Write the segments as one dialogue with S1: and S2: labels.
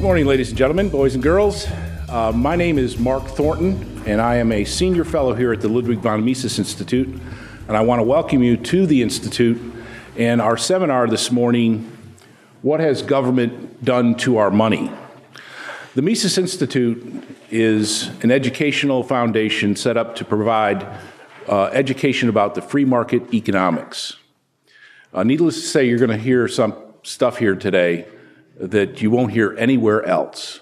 S1: morning, ladies and gentlemen, boys and girls. My name is Mark Thornton, and I am a senior fellow here at the Ludwig von Mises Institute, and I want to welcome you to the Institute and our seminar this morning, What Has Government Done to Our Money? The Mises Institute is an educational foundation set up to provide education about the free market economics. Needless to say, you're going to hear some stuff here today that you won't hear anywhere else.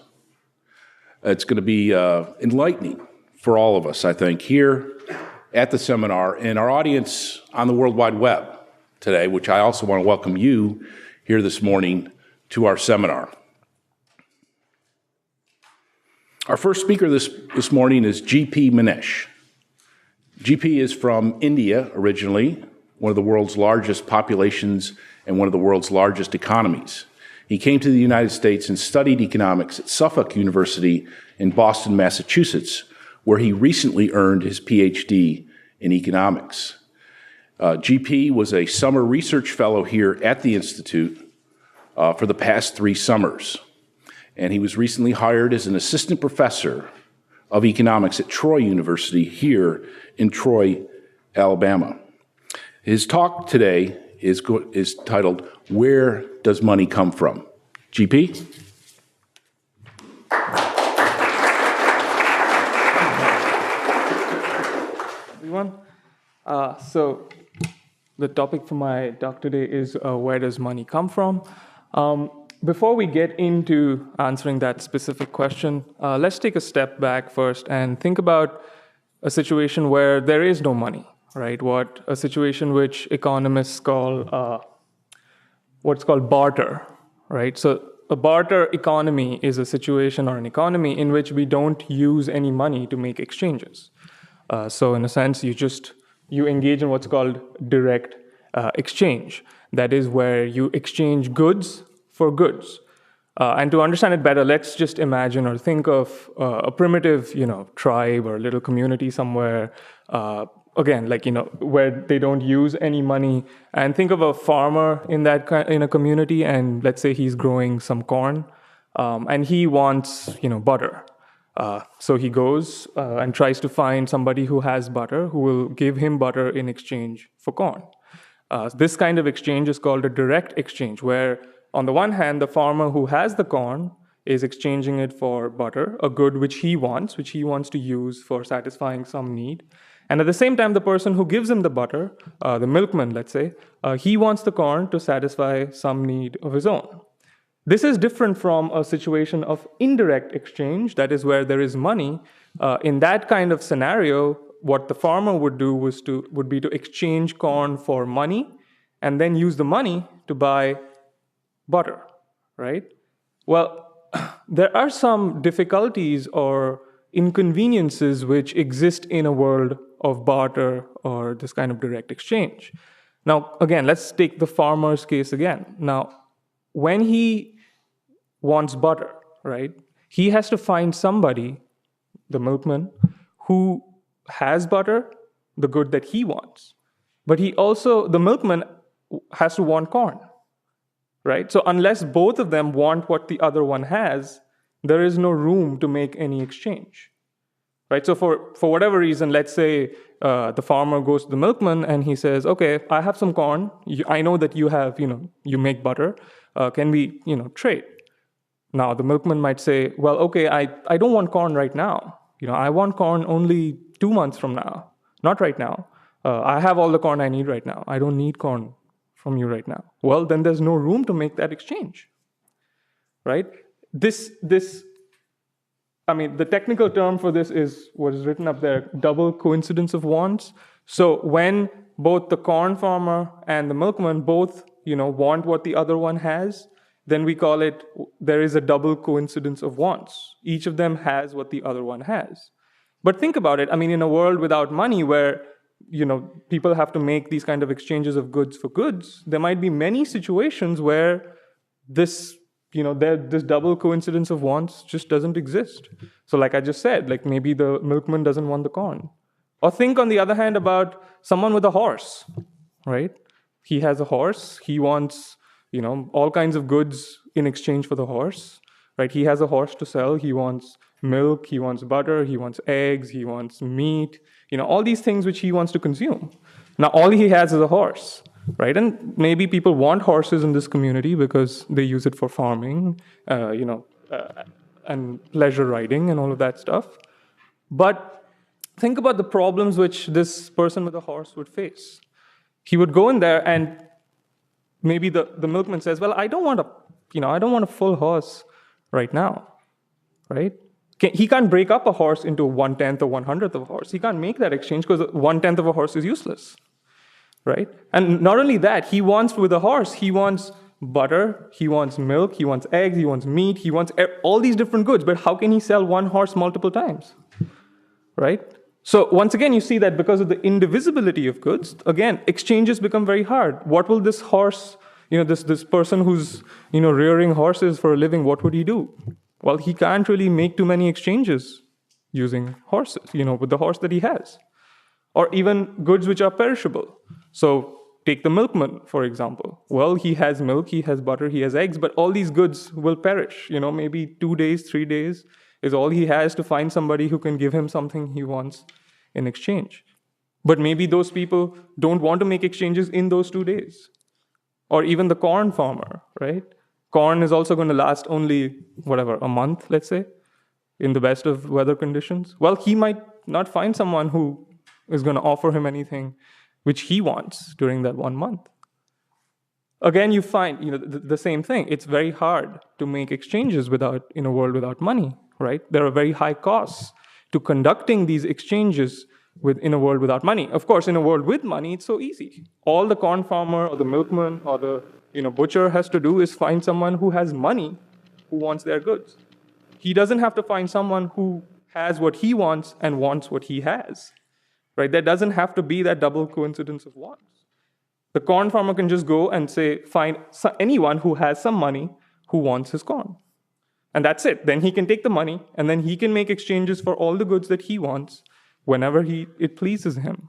S1: It's going to be enlightening for all of us, I think, here at the seminar and our audience on the World Wide Web today, which I also want to welcome you here this morning to our seminar. Our first speaker this morning is G.P. Manish. G.P. is from India originally, one of the world's largest populations and one of the world's largest economies. He came to the United States and studied economics at Suffolk University in Boston, Massachusetts, where he recently earned his PhD in economics. GP was a summer research fellow here at the Institute for the past 3 summers, and he was recently hired as an assistant professor of economics at Troy University here in Troy, Alabama. His talk today is titled, Where Does Money Come From? GP?
S2: Everyone. So the topic for my talk today is where does money come from? Before we get into answering that specific question, let's take a step back first and think about a situation where there is no money, right? A situation which economists call what's called barter, right? So a barter economy is a situation or an economy in which we don't use any money to make exchanges. So in a sense, you engage in what's called direct exchange. That is where you exchange goods for goods. And to understand it better, let's just imagine or think of a primitive, tribe or little community somewhere, again, where they don't use any money. And think of a farmer in a community, and let's say he's growing some corn, and he wants, butter. So he goes and tries to find somebody who has butter, who will give him butter in exchange for corn. This kind of exchange is called a direct exchange, where on the one hand, the farmer who has the corn is exchanging it for butter, a good which he wants to use for satisfying some need. And at the same time, the person who gives him the butter, the milkman, let's say, he wants the corn to satisfy some need of his own. This is different from a situation of indirect exchange, that is where there is money. In that kind of scenario, what the farmer would do would be to exchange corn for money and then use the money to buy butter, right? Well, there are some difficulties or inconveniences which exist in a world of barter or this kind of direct exchange. Now, again, let's take the farmer's case again. Now, when he wants butter, right, he has to find somebody, the milkman, who has butter, the good that he wants. But the milkman has to want corn, right? So unless both of them want what the other one has, there is no room to make any exchange, right? So for whatever reason, let's say the farmer goes to the milkman and he says, okay, I have some corn. I know that you have, you make butter. Can we, trade? Now, the milkman might say, well, okay, I don't want corn right now. I want corn only 2 months from now, not right now. I have all the corn I need right now. I don't need corn from you right now. Well, then there's no room to make that exchange, right? The technical term for this is what is written up there, double coincidence of wants. So when both the corn farmer and the milkman both, want what the other one has, then we call it, there is a double coincidence of wants. Each of them has what the other one has. But think about it, in a world without money where, people have to make these kind of exchanges of goods for goods, there might be many situations where this double coincidence of wants just doesn't exist. So like I just said, maybe the milkman doesn't want the corn. Or think on the other hand about someone with a horse, right? He has a horse, he wants, all kinds of goods in exchange for the horse. right? He has a horse to sell. He wants milk, he wants butter, he wants eggs, he wants meat, all these things which he wants to consume. Now, all he has is a horse, right? And maybe people want horses in this community because they use it for farming, and pleasure riding and all of that stuff. But think about the problems which this person with a horse would face. He would go in there and maybe the milkman says, well, I don't want a full horse right now, right? He can't break up a horse into 1/10 or 1/100th of a horse. He can't make that exchange because 1/10 of a horse is useless, right? And not only that, with a horse, he wants butter, he wants milk, he wants eggs, he wants meat, he wants all these different goods. But how can he sell one horse multiple times, right? So once again, you see that because of the indivisibility of goods, again, exchanges become very hard. What will this horse, this person who's, rearing horses for a living, what would he do? Well, he can't really make too many exchanges using horses, with the horse that he has. Or even goods which are perishable. So take the milkman, for example. Well, he has milk, he has butter, he has eggs, but all these goods will perish. Maybe 2 days, 3 days is all he has to find somebody who can give him something he wants in exchange. But maybe those people don't want to make exchanges in those 2 days. Or even the corn farmer, right? Corn is also going to last only, a month, let's say, in the best of weather conditions. Well, he might not find someone who is going to offer him anything which he wants during that 1 month. Again, you find the same thing. It's very hard to make exchanges in a world without money, right? There are very high costs to conducting these exchanges in a world without money. Of course, in a world with money, it's so easy. All the corn farmer or the milkman or the butcher has to do is find someone who has money who wants their goods. He doesn't have to find someone who has what he wants and wants what he has, right? There doesn't have to be that double coincidence of wants. The corn farmer can just go and find anyone who has some money who wants his corn. And that's it. Then he can take the money and then he can make exchanges for all the goods that he wants whenever it pleases him,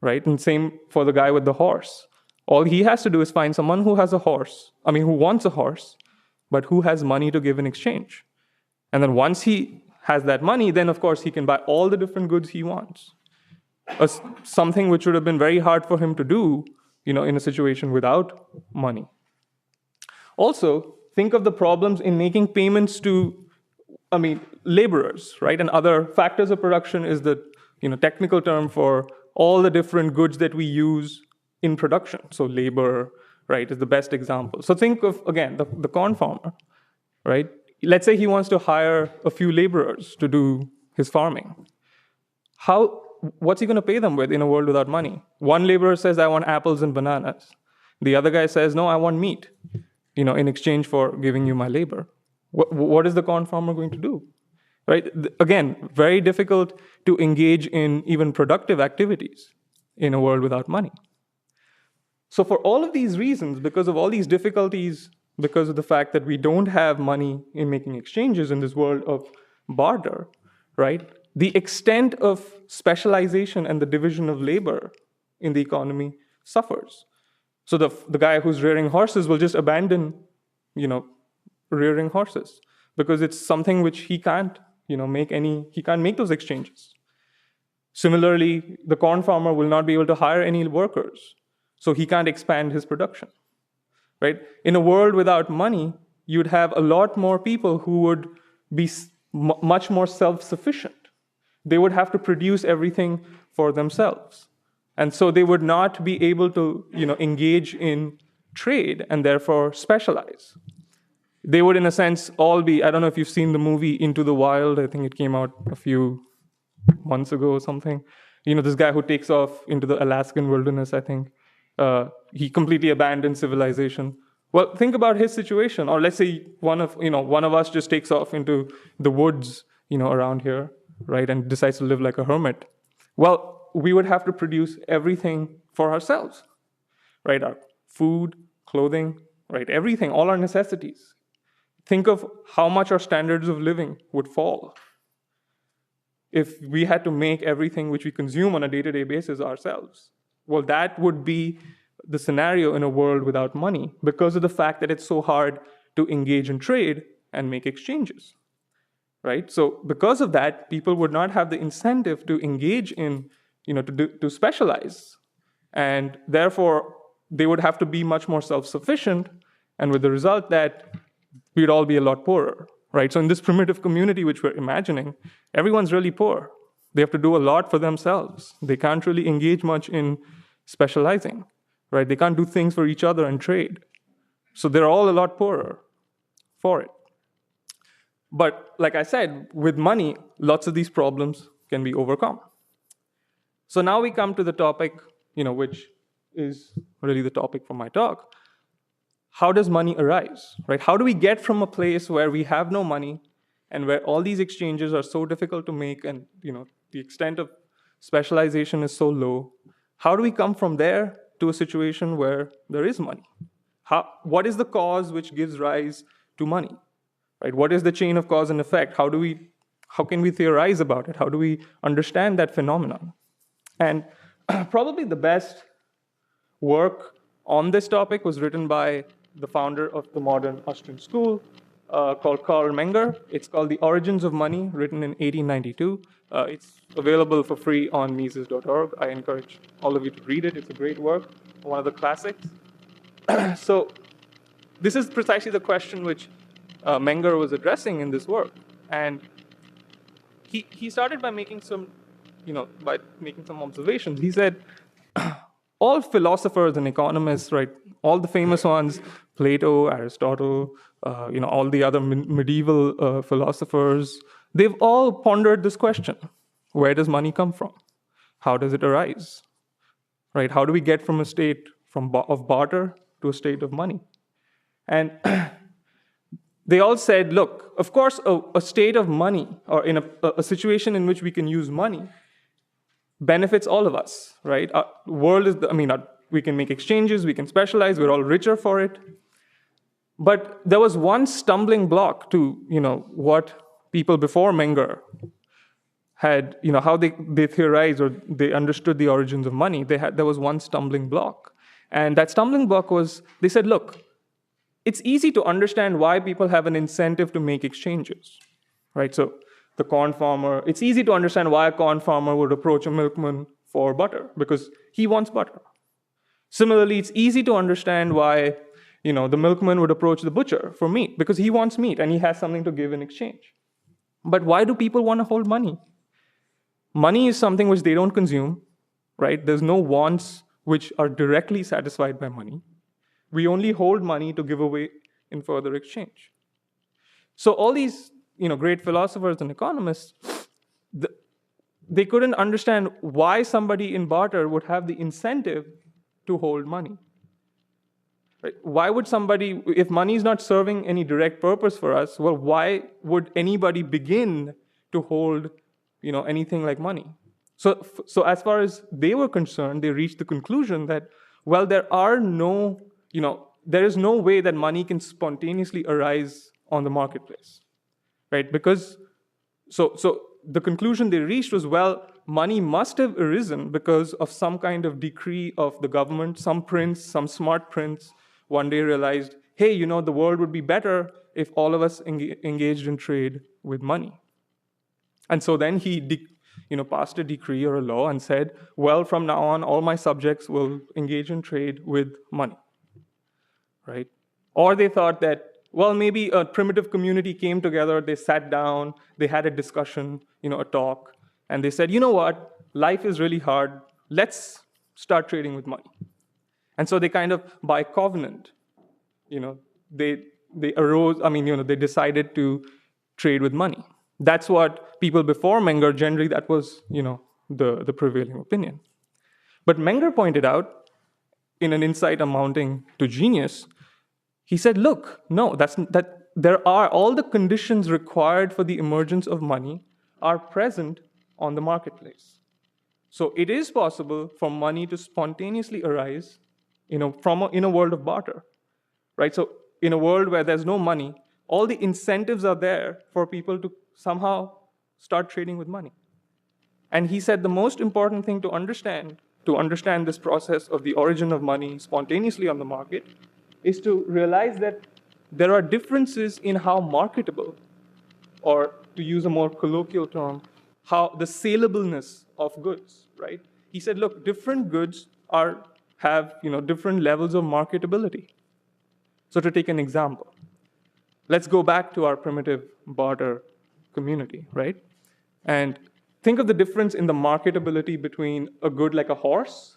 S2: right? And same for the guy with the horse. All he has to do is find someone who wants a horse, but who has money to give in exchange. And then once he has that money, then of course he can buy all the different goods he wants. Something which would have been very hard for him to do, in a situation without money. Also, think of the problems in making payments to, laborers, right? And other factors of production is the, technical term for all the different goods that we use in production. So labor, right, is the best example. So think of, again, the corn farmer, right? Let's say he wants to hire a few laborers to do his farming. What's he going to pay them with in a world without money? One laborer says, I want apples and bananas. The other guy says, no, I want meat, in exchange for giving you my labor. What is the corn farmer going to do? Right? Again, very difficult to engage in even productive activities in a world without money. So for all of these reasons, because of all these difficulties, because of the fact that we don't have money in making exchanges in this world of barter, right? The extent of specialization and the division of labor in the economy suffers. So the guy who's rearing horses will just abandon, rearing horses because it's something which he can't, he can't make those exchanges. Similarly, the corn farmer will not be able to hire any workers, so he can't expand his production, right? In a world without money, you'd have a lot more people who would be much more self-sufficient. They would have to produce everything for themselves. And so they would not be able to, engage in trade and therefore specialize. They would, in a sense, all be, I don't know if you've seen the movie Into the Wild. I think it came out a few months ago or something. This guy who takes off into the Alaskan wilderness, I think. He completely abandoned civilization. Well, think about his situation. Or let's say one of us just takes off into the woods, around here, right, and decides to live like a hermit. Well, we would have to produce everything for ourselves, right? Our food, clothing, right? Everything, all our necessities. Think of how much our standards of living would fall if we had to make everything which we consume on a day-to-day basis ourselves. Well, that would be the scenario in a world without money because of the fact that it's so hard to engage in trade and make exchanges, right? So because of that, people would not have the incentive to engage in, to specialize. And therefore, they would have to be much more self-sufficient, and with the result that we'd all be a lot poorer, right? So in this primitive community which we're imagining, everyone's really poor. They have to do a lot for themselves. They can't really engage much in specializing, right? They can't do things for each other and trade. So they're all a lot poorer for it. But like I said, with money, lots of these problems can be overcome. So now we come to the topic, which is really the topic for my talk. How does money arise, right? How do we get from a place where we have no money and where all these exchanges are so difficult to make and, the extent of specialization is so low? How do we come from there to a situation where there is money? What is the cause which gives rise to money, right? What is the chain of cause and effect? How can we theorize about it? How do we understand that phenomenon? And probably the best work on this topic was written by the founder of the modern Austrian school, called Carl Menger. It's called The Origins of Money, written in 1892. It's available for free on Mises.org. I encourage all of you to read it. It's a great work, one of the classics. So this is precisely the question which Menger was addressing in this work. And he started by making some observations. He said, all philosophers and economists, right, all the famous ones, Plato, Aristotle, all the other medieval philosophers, they've all pondered this question. Where does money come from? How does it arise? Right? How do we get from a state of barter to a state of money? And they all said, look, of course, a state of money, or in a situation in which we can use money, benefits all of us, right? Our world is, we can make exchanges, we can specialize, we're all richer for it. But there was one stumbling block to, what people before Menger had, how they theorized or they understood the origins of money. There was one stumbling block. And that stumbling block was, they said, look, it's easy to understand why people have an incentive to make exchanges, right? So the corn farmer, it's easy to understand why a corn farmer would approach a milkman for butter, because he wants butter. Similarly, it's easy to understand why, the milkman would approach the butcher for meat, because he wants meat and he has something to give in exchange. But why do people want to hold money? Money is something which they don't consume, right? There's no wants which are directly satisfied by money. We only hold money to give away in further exchange. So all these great philosophers and economists, they couldn't understand why somebody in barter would have the incentive to hold money. Right? Why would somebody, if money is not serving any direct purpose for us, well, why would anybody begin to hold, anything like money? So as far as they were concerned, they reached the conclusion that, well, there is no way that money can spontaneously arise on the marketplace. Right? Because, so the conclusion they reached was, well, money must have arisen because of some kind of decree of the government. Some prince, some smart prince, one day realized, hey, the world would be better if all of us engaged in trade with money. And so then he, passed a decree or a law and said, well, from now on, all my subjects will engage in trade with money. Right? Or they thought that, well, maybe a primitive community came together, they sat down, they had a discussion, a talk, and they said, you know what, life is really hard, let's start trading with money. And so they kind of, by covenant, they arose, they decided to trade with money. That's what people before Menger, generally that was, the prevailing opinion. But Menger pointed out, in an insight amounting to genius, he said, look, no, there are all the conditions required for the emergence of money are present on the marketplace. So it is possible for money to spontaneously arise, in a world of barter, right? So in a world where there's no money, all the incentives are there for people to somehow start trading with money. And he said the most important thing to understand this process of the origin of money spontaneously on the market, is to realize that there are differences in how marketable, or to use a more colloquial term, how the salableness of goods, right? He said, look, different goods have different levels of marketability. So to take an example, let's go back to our primitive barter community, right? And think of the difference in the marketability between a good like a horse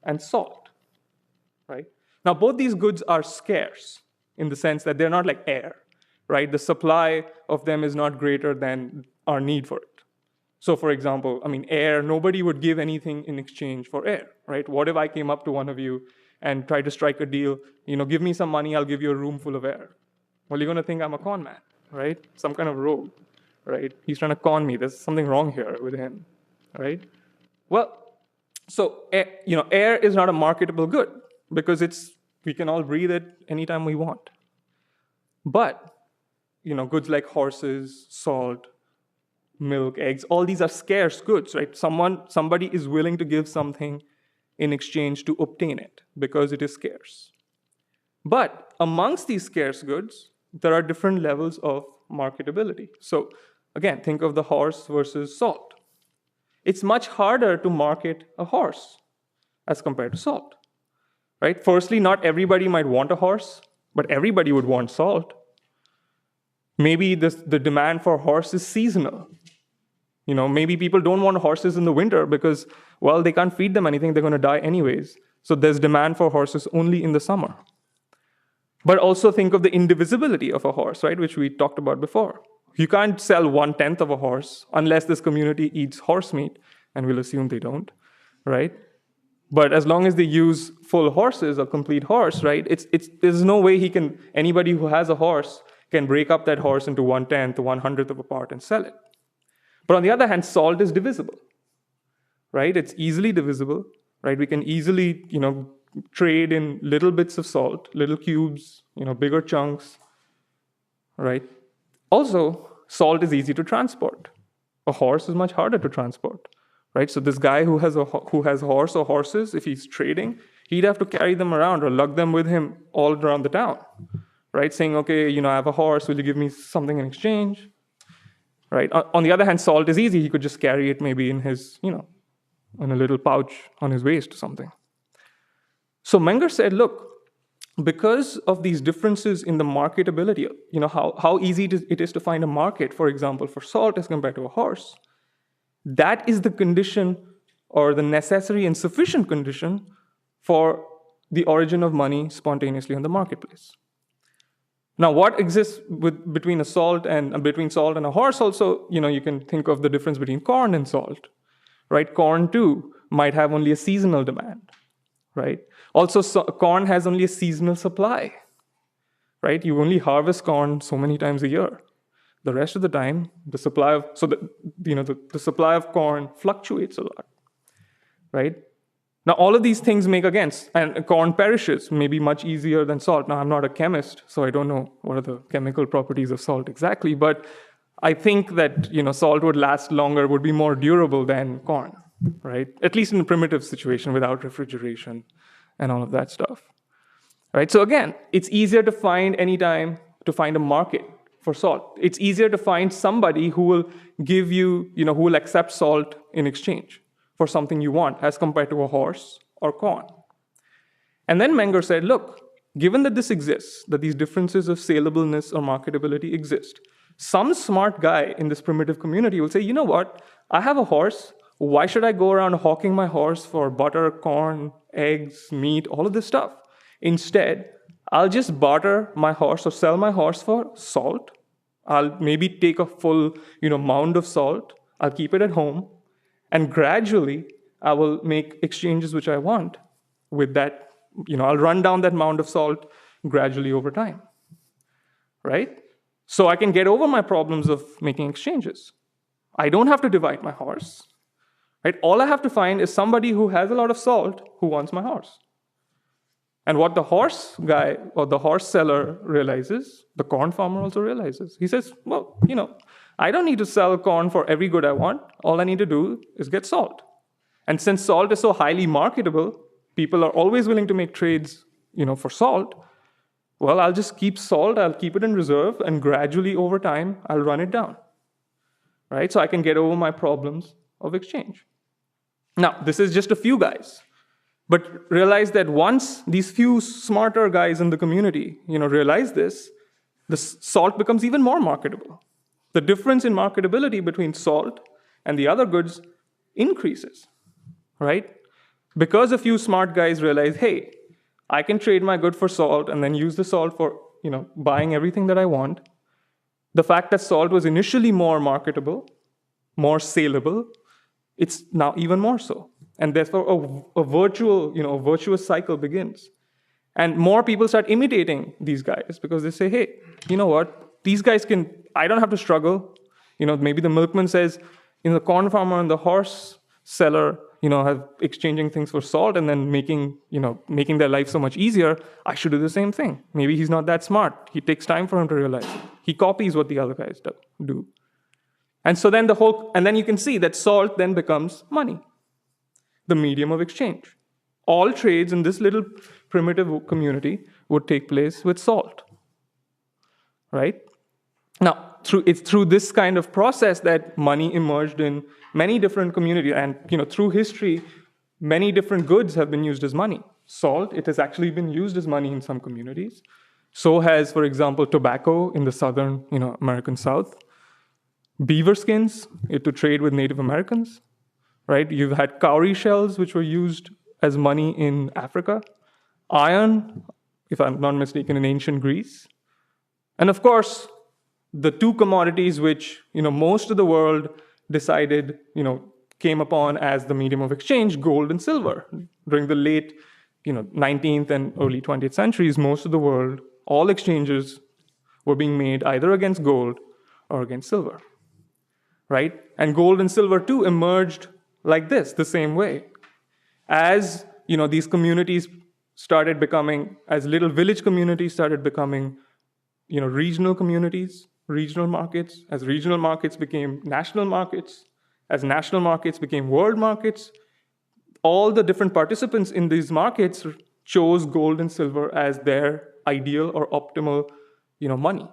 S2: and salt, right? Now, both these goods are scarce in the sense that they're not like air, right? The supply of them is not greater than our need for it. So for example, air, nobody would give anything in exchange for air, right? What if I came up to one of you and tried to strike a deal, give me some money, I'll give you a room full of air. Well, you're going to think I'm a con man, right? Some kind of rogue, right? He's trying to con me. There's something wrong here with him, right? Well, so air is not a marketable good because we can all breathe it anytime we want. But goods like horses, salt, milk, eggs, all these are scarce goods, right? Somebody is willing to give something in exchange to obtain it because it is scarce. But amongst these scarce goods, there are different levels of marketability. So again, think of the horse versus salt. It's much harder to market a horse as compared to salt, right? Firstly, not everybody might want a horse, but everybody would want salt. Maybe the demand for horse is seasonal. Maybe people don't want horses in the winter because, well, they can't feed them anything, they're going to die anyways. So there's demand for horses only in the summer. But also think of the indivisibility of a horse, right, which we talked about before. You can't sell 1/10 of a horse unless this community eats horse meat, and we'll assume they don't, right? But as long as they use full horses, a complete horse, right, there's no way anybody who has a horse can break up that horse into 1/10, 1/100 of a part and sell it. But on the other hand, salt is divisible, right? It's easily divisible, right? We can easily, trade in little bits of salt, little cubes, bigger chunks, right? Also, salt is easy to transport. A horse is much harder to transport, right? So this guy who has horse or horses, if he's trading, he'd have to carry them around or lug them with him all around the town, right? Saying, okay, I have a horse, will you give me something in exchange? Right? On the other hand, salt is easy. He could just carry it maybe in his, in a little pouch on his waist or something. So Menger said, look, because of these differences in the marketability, how easy it is to find a market, for example, for salt as compared to a horse, that is the condition or the necessary and sufficient condition for the origin of money spontaneously in the marketplace. Now, what exists between salt and a horse also, you can think of the difference between corn and salt, right? Corn, too, might have only a seasonal demand, right? Also, corn has only a seasonal supply, right? You only harvest corn so many times a year. The rest of the time, the supply of corn fluctuates a lot, right? Now, all of these things make against, and corn perishes maybe much easier than salt. Now, I'm not a chemist, so I don't know what are the chemical properties of salt exactly, but I think that, salt would last longer, would be more durable than corn, right? At least in a primitive situation without refrigeration and all of that stuff, right? So again, it's easier to find a market for salt. It's easier to find somebody who will give you, who will accept salt in exchange for something you want as compared to a horse or corn. And then Menger said, look, given that this exists, that these differences of salableness or marketability exist, some smart guy in this primitive community will say, you know what, I have a horse, why should I go around hawking my horse for butter, corn, eggs, meat, all of this stuff? Instead, I'll just barter my horse or sell my horse for salt. I'll maybe take a full, mound of salt, I'll keep it at home, and gradually, I will make exchanges which I want with that. I'll run down that mound of salt gradually over time, right? So I can get over my problems of making exchanges. I don't have to divide my horse, right? All I have to find is somebody who has a lot of salt who wants my horse. And what the horse guy or the horse seller realizes, the corn farmer also realizes. He says, well, I don't need to sell corn for every good I want. All I need to do is get salt. And since salt is so highly marketable, people are always willing to make trades, for salt. Well, I'll just keep salt, I'll keep it in reserve, and gradually over time, I'll run it down, right? So I can get over my problems of exchange. Now, this is just a few guys, but realize that once these few smarter guys in the community, realize this, the salt becomes even more marketable. The difference in marketability between salt and the other goods increases, right? Because a few smart guys realize, hey, I can trade my good for salt and then use the salt for, buying everything that I want. The fact that salt was initially more marketable, more saleable, it's now even more so. And therefore, a virtuous cycle begins. And more people start imitating these guys because they say, hey, you know what? These guys I don't have to struggle. Maybe the milkman says, the corn farmer and the horse seller, have exchanging things for salt and then making their life so much easier. I should do the same thing. Maybe he's not that smart. He takes time for him to realize it. He copies what the other guys do. And so then then you can see that salt then becomes money, the medium of exchange. All trades in this little primitive community would take place with salt, right? Now, it's through this kind of process that money emerged in many different communities. And through history, many different goods have been used as money. Salt, it has actually been used as money in some communities. So has, for example, tobacco in the southern American South. Beaver skins, to trade with Native Americans, right? You've had cowrie shells, which were used as money in Africa. Iron, if I'm not mistaken, in ancient Greece. And of course, the two commodities which most of the world decided came upon as the medium of exchange, gold and silver. During the late 19th and early 20th centuries, most of the world, all exchanges were being made either against gold or against silver, right? And gold and silver too emerged like this, the same way. As these communities started becoming, as little village communities started becoming regional communities, regional markets, as regional markets became national markets, as national markets became world markets, all the different participants in these markets chose gold and silver as their ideal or optimal, money,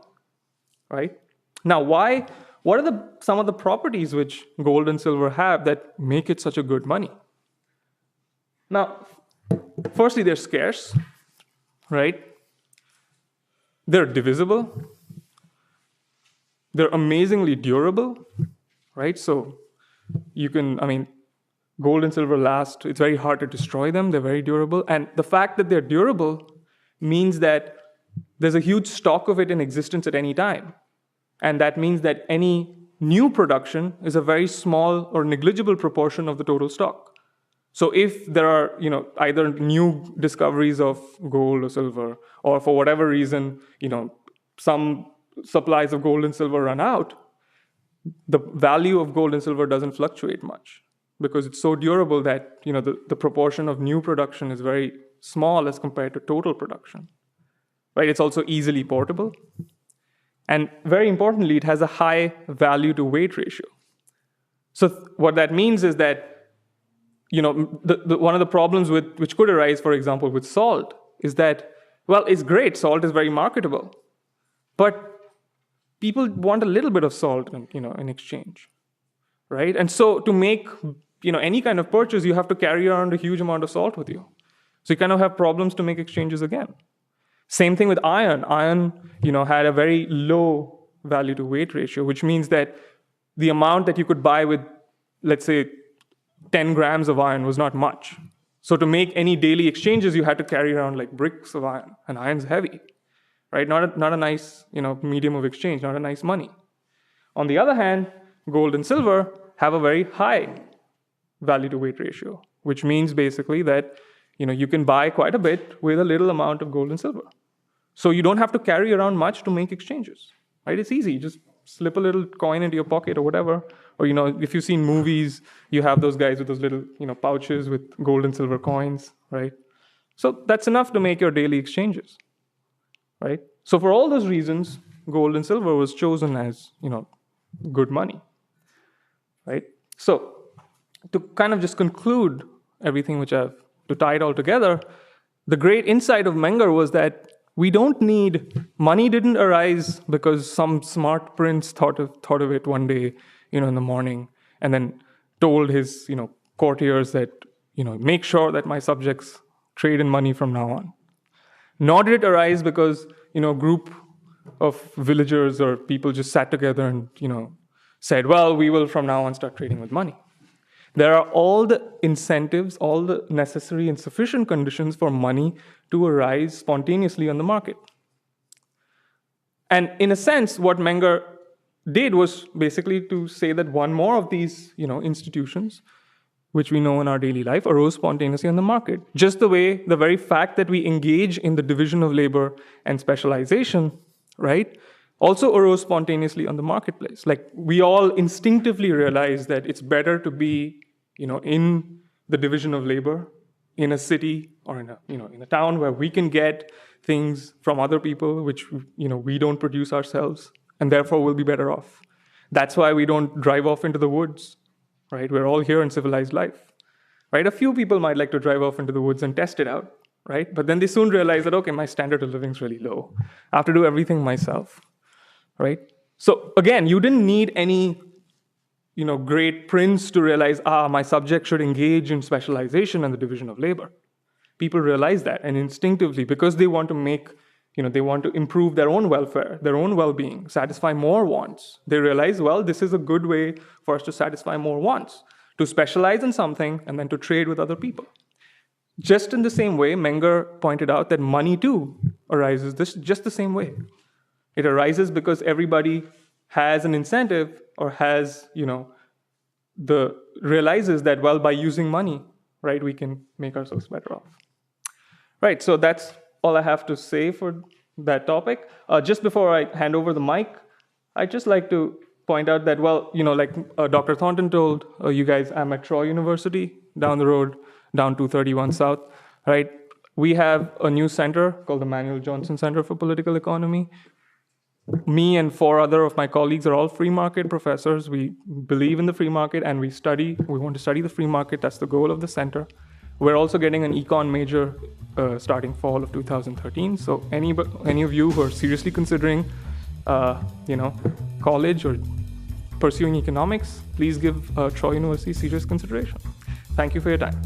S2: right? Now, what are some of the properties which gold and silver have that make it such a good money? Now, firstly, they're scarce, right? They're divisible. They're amazingly durable, right? So gold and silver last. It's very hard to destroy them. They're very durable. And the fact that they're durable means that there's a huge stock of it in existence at any time. And that means that any new production is a very small or negligible proportion of the total stock. So if there are, either new discoveries of gold or silver, or for whatever reason, some supplies of gold and silver run out, the value of gold and silver doesn't fluctuate much because it's so durable that, the proportion of new production is very small as compared to total production, right? It's also easily portable. And very importantly, it has a high value to weight ratio. So what that means is that one of the problems which could arise, for example, with salt is that, well, it's great. Salt is very marketable. But people want a little bit of salt in exchange, right? And so to make any kind of purchase, you have to carry around a huge amount of salt with you. So you kind of have problems to make exchanges again. Same thing with iron. Iron had a very low value to weight ratio, which means that the amount that you could buy with, let's say, 10 grams of iron was not much. So to make any daily exchanges, you had to carry around like bricks of iron, and iron's heavy, right? Not a nice, medium of exchange, not a nice money. On the other hand, gold and silver have a very high value to weight ratio, which means basically that, you can buy quite a bit with a little amount of gold and silver. So you don't have to carry around much to make exchanges, right? It's easy. You just slip a little coin into your pocket or whatever. Or, if you've seen movies, you have those guys with those little, pouches with gold and silver coins, right? So that's enough to make your daily exchanges, right? So for all those reasons, gold and silver was chosen as, good money, right? So to kind of just conclude everything to tie it all together, the great insight of Menger was that money didn't arise because some smart prince thought of it one day, in the morning, and then told his, courtiers that, make sure that my subjects trade in money from now on. Nor did it arise because, a group of villagers or people just sat together and, said, well, we will from now on start trading with money. There are all the incentives, all the necessary and sufficient conditions for money to arise spontaneously on the market. And in a sense, what Menger did was basically to say that one more of these, institutions, which we know in our daily life, arose spontaneously on the market. Just the way the very fact that we engage in the division of labor and specialization, right, also arose spontaneously on the marketplace. Like, we all instinctively realize that it's better to be, in the division of labor in a city or in a town where we can get things from other people which, we don't produce ourselves, and therefore we'll be better off. That's why we don't drive off into the woods, right? We're all here in civilized life, right? A few people might like to drive off into the woods and test it out, right? But then they soon realize that, okay, my standard of living is really low. I have to do everything myself, right? So again, you didn't need any, great prince to realize, my subject should engage in specialization and the division of labor. People realize that, and instinctively, because they want to make, they want to improve their own welfare, their own well-being, satisfy more wants. They realize, well, this is a good way for us to satisfy more wants, to specialize in something and then to trade with other people. Just in the same way, Menger pointed out that money too arises just the same way. It arises because everybody has an incentive or has, realizes that, well, by using money, right, we can make ourselves better off. Right, so that's all I have to say for that topic. Just before I hand over the mic, I'd just like to point out that, well, like Dr. Thornton told you guys, I'm at Troy University, down the road, down 231 South, right? We have a new center called the Manuel Johnson Center for Political Economy. Me and 4 other of my colleagues are all free market professors. We believe in the free market and we want to study the free market. That's the goal of the center. We're also getting an econ major starting fall of 2013. So any of you who are seriously considering, college or pursuing economics, please give Troy University serious consideration. Thank you for your time.